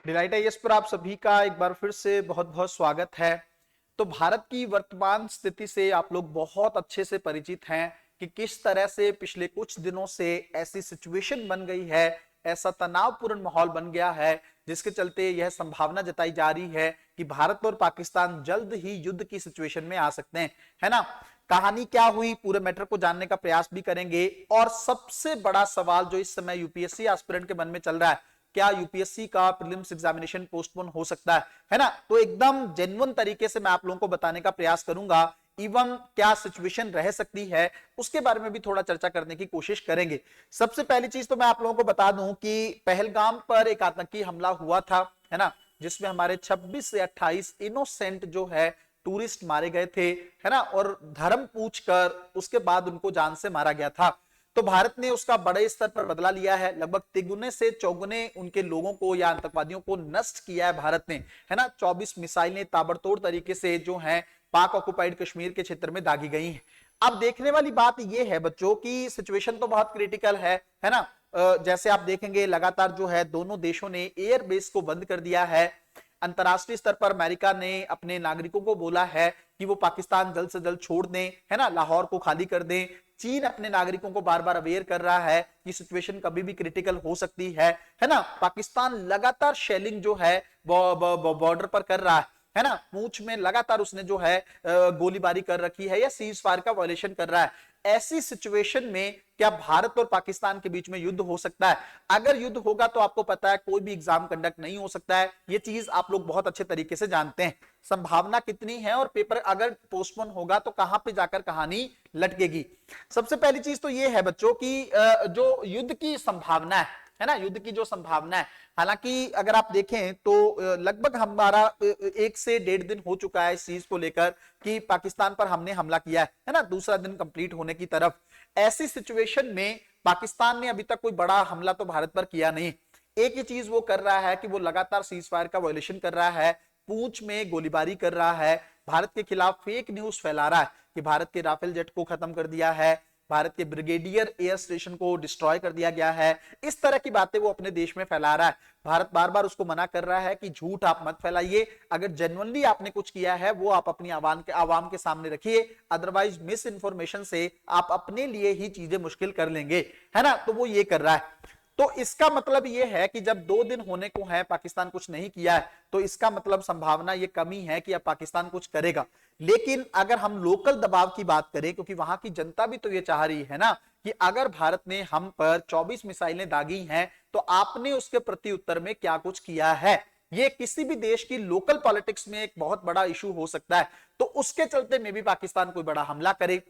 Delight IAS पर आप सभी का एक बार फिर से बहुत बहुत स्वागत है। तो भारत की वर्तमान स्थिति से आप लोग बहुत अच्छे से परिचित हैं कि किस तरह से पिछले कुछ दिनों से ऐसी सिचुएशन बन गई है, ऐसा तनावपूर्ण माहौल बन गया है जिसके चलते यह संभावना जताई जा रही है कि भारत और पाकिस्तान जल्द ही युद्ध की सिचुएशन में आ सकते हैं, है ना। कहानी क्या हुई, पूरे मैटर को जानने का प्रयास भी करेंगे। और सबसे बड़ा सवाल जो इस समय यूपीएससी एस्पिरेंट के मन में चल रहा है, क्या यूपीएससी का प्रीलिम्स एग्जामिनेशन पोस्टपोन हो सकता है ना। तो एकदम जेन्युइन तरीके से मैं आप लोगों को बताने का प्रयास करूंगा। इवन क्या सिचुएशन रह सकती है उसके बारे में भी थोड़ा चर्चा करने की कोशिश करेंगे। सबसे पहली चीज तो मैं आप लोगों को बता दूं कि पहलगाम पर एक आतंकी हमला हुआ था, है ना, जिसमें हमारे 26 से 28 इनोसेंट जो है टूरिस्ट मारे गए थे, है ना, और धर्म पूछकर उसके बाद उनको जान से मारा गया था। तो भारत ने उसका बड़े स्तर पर बदला लिया है, लगभग तिगुने से चौगुने उनके लोगों को या आतंकवादियों को नष्ट किया है भारत ने, है ना। 24 मिसाइलें ताबड़तोड़ तरीके से जो हैं पाक ऑक्युपाइड कश्मीर के क्षेत्र में दागी गई हैं। अब देखने वाली बात यह है बच्चों की सिचुएशन तो बहुत क्रिटिकल है ना। जैसे आप देखेंगे लगातार जो है दोनों देशों ने एयरबेस को बंद कर दिया है। अंतरराष्ट्रीय स्तर पर अमेरिका ने अपने नागरिकों को बोला है कि वो पाकिस्तान जल्द से जल्द छोड़ दें, है ना, लाहौर को खाली कर दें। चीन अपने नागरिकों को बार बार अवेयर कर रहा है कि सिचुएशन कभी भी क्रिटिकल हो सकती है ना। पाकिस्तान लगातार शेलिंग जो है बॉर्डर पर कर रहा है ना। पूंछ में लगातार उसने जो है गोलीबारी कर रखी है या सीज फायर का वायलेशन कर रहा है। ऐसी सिचुएशन में क्या भारत और पाकिस्तान के बीच में युद्ध हो सकता है? अगर युद्ध होगा तो आपको पता है कोई भी एग्जाम कंडक्ट नहीं हो सकता है, ये चीज आप लोग बहुत अच्छे तरीके से जानते हैं। संभावना कितनी है और पेपर अगर पोस्टपोन होगा तो कहां पे जाकर कहानी लटकेगी। सबसे पहली चीज तो ये है बच्चों की जो युद्ध की संभावना है ना, युद्ध की जो संभावना है, हालांकि अगर आप देखें तो लगभग हमारा 1 से 1.5 दिन हो चुका है इस चीज को लेकर कि पाकिस्तान पर हमने हमला किया है ना, दूसरा दिन कंप्लीट होने की तरफ। ऐसी सिचुएशन में पाकिस्तान ने अभी तक कोई बड़ा हमला तो भारत पर किया नहीं। एक ही चीज वो कर रहा है कि वो लगातार सीज फायर का वायलेशन कर रहा है, पूंछ में गोलीबारी कर रहा है, भारत के खिलाफ फेक न्यूज फैला रहा है कि भारत के राफेल जेट को खत्म कर दिया है, भारत के ब्रिगेडियर एयर स्टेशन को डिस्ट्रॉय कर दिया गया है। इस तरह की बातें वो अपने देश में फैला रहा है। भारत बार बार उसको मना कर रहा है कि झूठ आप मत फैलाइए, अगर जेन्युइनली आपने कुछ किया है वो आप अपनी आवाम के सामने रखिए, अदरवाइज मिस इन्फॉर्मेशन से आप अपने लिए ही चीजें मुश्किल कर लेंगे, है ना। तो वो ये कर रहा है। तो इसका मतलब यह है कि जब 2 दिन होने को है पाकिस्तान कुछ नहीं किया है तो इसका मतलब संभावना ये कमी है कि अब पाकिस्तान कुछ करेगा। लेकिन अगर हम लोकल दबाव की बात करें, क्योंकि वहां की जनता भी तो ये चाह रही है ना कि अगर भारत ने हम पर 24 मिसाइलें दागी हैं तो आपने उसके प्रति उत्तर में क्या कुछ किया है, ये किसी भी देश की लोकल पॉलिटिक्स में एक बहुत बड़ा इशू हो सकता है। तो उसके चलते में भी पाकिस्तान कोई बड़ा हमला करे।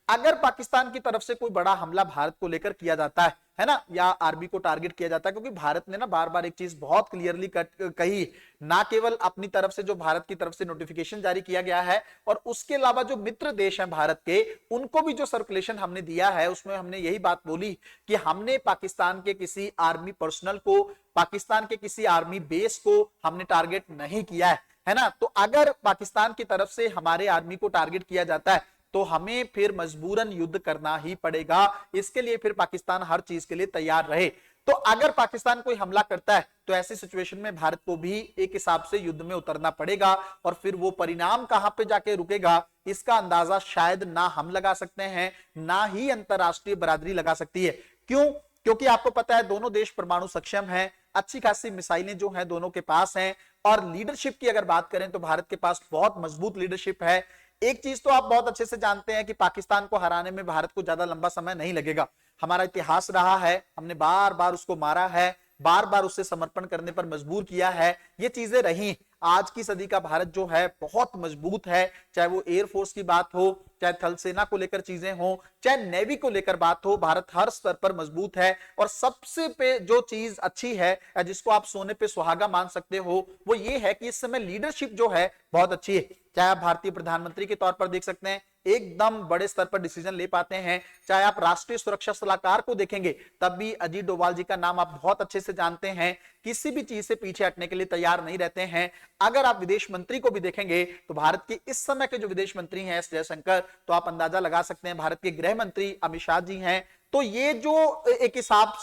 अगर पाकिस्तान की तरफ से कोई बड़ा हमला भारत को लेकर किया जाता है ना, या आर्मी को टारगेट किया जाता है, क्योंकि भारत ने ना बार बार एक चीज बहुत क्लियरली कही, ना केवल अपनी तरफ से जो भारत की तरफ से नोटिफिकेशन जारी किया गया है और उसके अलावा जो मित्र देश हैं भारत के, उनको भी जो सर्कुलेशन हमने दिया है उसमें हमने यही बात बोली कि हमने पाकिस्तान के किसी आर्मी पर्सनल को, पाकिस्तान के किसी आर्मी बेस को हमने टारगेट नहीं किया है ना। तो अगर पाकिस्तान की तरफ से हमारे आर्मी को टारगेट किया जाता है तो हमें फिर मजबूरन युद्ध करना ही पड़ेगा। इसके लिए फिर पाकिस्तान हर चीज के लिए तैयार रहे। तो अगर पाकिस्तान कोई हमला करता है तो ऐसी सिचुएशन में भारत को भी एक हिसाब से युद्ध में उतरना पड़ेगा, और फिर वो परिणाम कहां पे जाके रुकेगा इसका अंदाजा शायद ना हम लगा सकते हैं ना ही अंतरराष्ट्रीय बरादरी लगा सकती है। क्यों? क्योंकि आपको पता है दोनों देश परमाणु सक्षम हैं, अच्छी खासी मिसाइलें जो हैं दोनों के पास हैं, और लीडरशिप की अगर बात करें तो भारत के पास बहुत मजबूत लीडरशिप है। एक चीज तो आप बहुत अच्छे से जानते हैं कि पाकिस्तान को हराने में भारत को ज्यादा लंबा समय नहीं लगेगा। हमारा इतिहास रहा है, हमने बार बार उसको मारा है, बार बार उससे समर्पण करने पर मजबूर किया है, ये चीजें रही। आज की सदी का भारत जो है बहुत मजबूत है, चाहे वो एयरफोर्स की बात हो, चाहे थल सेना को लेकर चीजें हो, चाहे नेवी को लेकर बात हो, भारत हर स्तर पर मजबूत है। और सबसे पे जो चीज अच्छी है, जिसको आप सोने पे सुहागा मान सकते हो, वो ये है कि इस समय लीडरशिप जो है बहुत अच्छी है। चाहे आप भारतीय प्रधानमंत्री के तौर पर देख सकते हैं, एकदम बड़े स्तर पर डिसीजन ले पाते हैं। चाहे आप राष्ट्रीय सुरक्षा सलाहकार को देखेंगे तब भी अजीत डोभाल जी का नाम आप बहुत अच्छे से जानते हैं, किसी भी चीज से पीछे हटने के लिए तैयार नहीं रहते हैं। अगर आप विदेश मंत्री को भी देखेंगे तो भारत के इस समय के जो विदेश मंत्री हैं एस जयशंकर, तो आप अंदाजा लगा सकते हैं भारत के गृह मंत्री अमित शाह जी हैं। तो ये जो एक हिसाब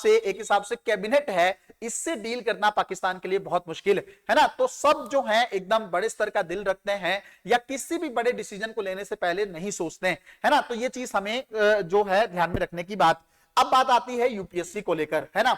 से कैबिनेट है, इससे डील करना पाकिस्तान के लिए बहुत मुश्किल है ना। तो सब जो है एकदम बड़े स्तर का दिल रखते हैं या किसी भी बड़े डिसीजन को लेने से पहले नहीं सोचते हैं, है ना। तो ये चीज हमें जो है ध्यान में रखने की बात। अब बात आती है यूपीएससी को लेकर, है ना।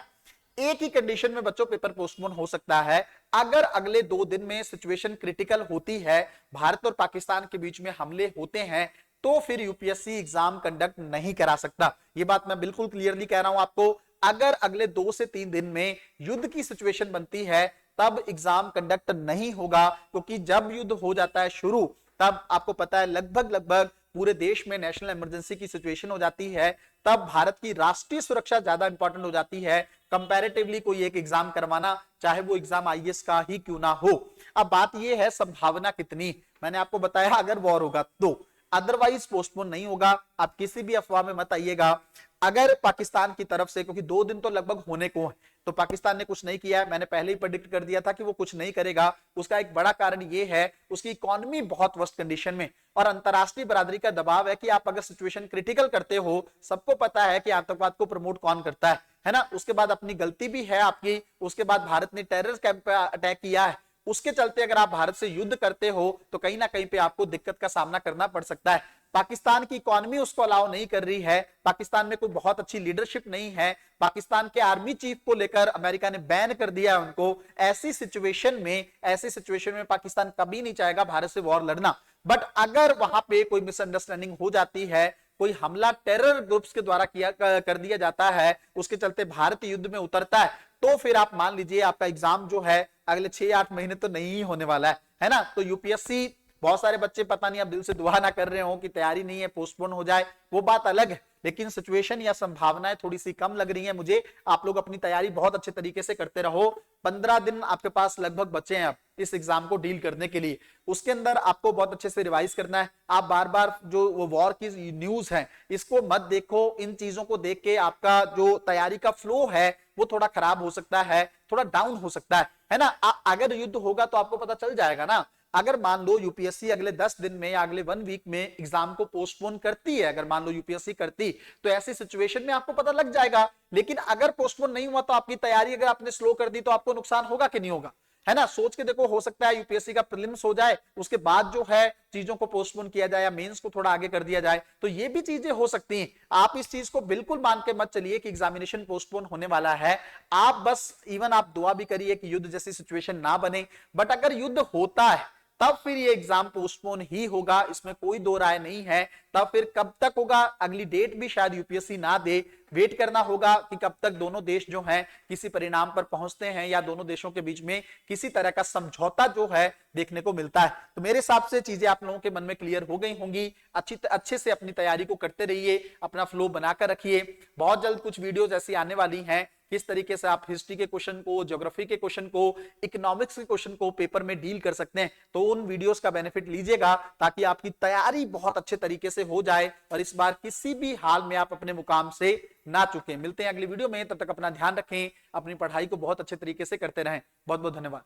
एक ही कंडीशन में बच्चों पेपर पोस्टपोन हो सकता है, अगर अगले 2 दिन में सिचुएशन क्रिटिकल होती है, भारत और पाकिस्तान के बीच में हमले होते हैं, तो फिर यूपीएससी एग्जाम कंडक्ट नहीं करा सकता। ये बात मैं बिल्कुल क्लियरली कह रहा हूं आपको। अगर अगले 2 से 3 दिन में युद्ध की सिचुएशन बनती है, तब एग्जाम कंडक्ट नहीं होगा, क्योंकि जब युद्ध हो जाता है शुरू, तब आपको पता है लगभग पूरे देश में नेशनल इमरजेंसी की सिचुएशन हो जाती है। तब भारत की राष्ट्रीय सुरक्षा ज्यादा इंपॉर्टेंट हो जाती है कंपैरेटिवली कोई एक एग्जाम करवाना, चाहे वो एग्जाम आईएएस का ही क्यों ना हो। अब बात ये है संभावना कितनी, मैंने आपको बताया अगर वॉर होगा तो, अदरवाइज पोस्टपोन नहीं होगा। आप किसी भी अफवाह में मत आइएगा। अगर पाकिस्तान की तरफ से, क्योंकि 2 दिन तो लगभग होने को है, तो पाकिस्तान ने कुछ नहीं किया है, मैंने पहले ही प्रेडिक्ट कर दिया था कि वो कुछ नहीं करेगा। उसका एक बड़ा कारण ये है उसकी इकोनॉमी बहुत वर्स्ट कंडीशन में, और अंतरराष्ट्रीय बरादरी का दबाव है कि आप अगर सिचुएशन क्रिटिकल करते हो, सबको पता है कि आतंकवाद को प्रमोट कौन करता है ना। उसके बाद अपनी गलती भी है आपकी, उसके बाद भारत ने टेरर कैंप पे अटैक किया है, उसके चलते अगर आप भारत से युद्ध करते हो तो कहीं ना कहीं पे आपको दिक्कत का सामना करना पड़ सकता है। पाकिस्तान की इकोनॉमी उसको अलाउ नहीं कर रही है, पाकिस्तान में कोई बहुत अच्छी लीडरशिप नहीं है, पाकिस्तान के आर्मी चीफ को लेकर अमेरिका ने बैन कर दिया है उनको। ऐसी सिचुएशन में पाकिस्तान कभी नहीं चाहेगा भारत से वॉर लड़ना। बट अगर वहां पे कोई मिसअंडरस्टैंडिंग हो जाती है, कोई हमला टेरर ग्रुप्स के द्वारा कर दिया जाता है, उसके चलते भारत युद्ध में उतरता है, तो फिर आप मान लीजिए आपका एग्जाम जो है अगले 6-8 महीने तो नहीं होने वाला है ना। तो यूपीएससी, बहुत सारे बच्चे पता नहीं अब दिल से दुआ ना कर रहे हो कि तैयारी नहीं है, पोस्टपोन हो जाए, वो बात अलग है, लेकिन सिचुएशन या संभावनाएं थोड़ी सी कम लग रही है मुझे। आप लोग अपनी तैयारी बहुत अच्छे तरीके से करते रहो। 15 दिन आपके पास लगभग बचे हैं अब इस एग्जाम को डील करने के लिए। उसके अंदर आपको बहुत अच्छे से रिवाइज करना है। आप बार बार जो वॉर की न्यूज है इसको मत देखो। इन चीजों को देख के आपका जो तैयारी का फ्लो है वो थोड़ा खराब हो सकता है, थोड़ा डाउन हो सकता है ना। अगर युद्ध होगा तो आपको पता चल जाएगा ना। अगर मान लो यूपीएससी अगले 10 दिन में या अगले 1 वीक में एग्जाम को पोस्टपोन करती है, अगर मान लो यूपीएससी करती, तो ऐसी सिचुएशन में आपको पता लग जाएगा। लेकिन अगर पोस्टपोन नहीं हुआ तो आपकी तैयारी अगर आपने स्लो कर दी तो आपको नुकसान होगा कि नहीं होगा, है ना। सोच के देखो, हो सकता है यूपीएससी का प्रीलिम्स हो जाए, उसके बाद जो है चीजों को पोस्टपोन किया जाए या मेंस को थोड़ा आगे कर दिया जाए, तो ये भी चीजें हो सकती हैं। आप इस चीज को बिल्कुल मान के मत चलिए कि एग्जामिनेशन पोस्टपोन होने वाला है। आप बस इवन आप दुआ भी करिए कि युद्ध जैसी सिचुएशन ना बने। बट अगर युद्ध होता है तब फिर ये एग्जाम पोस्टपोन ही होगा, इसमें कोई दो राय नहीं है। तब फिर कब तक होगा, अगली डेट भी शायद यूपीएससी ना दे, वेट करना होगा कि कब तक दोनों देश जो हैं किसी परिणाम पर पहुंचते हैं या दोनों देशों के बीच में किसी तरह का समझौता जो है देखने को मिलता है। तो मेरे हिसाब से चीजें आप लोगों के मन में क्लियर हो गई होंगी। अच्छे से अपनी तैयारी को करते रहिए, अपना फ्लो बनाकर रखिए। बहुत जल्द कुछ वीडियोस ऐसी आने वाली हैं किस तरीके से आप हिस्ट्री के क्वेश्चन को, ज्योग्राफी के क्वेश्चन को, इकोनॉमिक्स के क्वेश्चन को पेपर में डील कर सकते हैं। तो उन वीडियोस का बेनिफिट लीजिएगा ताकि आपकी तैयारी बहुत अच्छे तरीके से हो जाए और इस बार किसी भी हाल में आप अपने मुकाम से ना चुके। मिलते हैं अगली वीडियो में, तब तक अपना ध्यान रखें, अपनी पढ़ाई को बहुत अच्छे तरीके से करते रहें। बहुत बहुत धन्यवाद।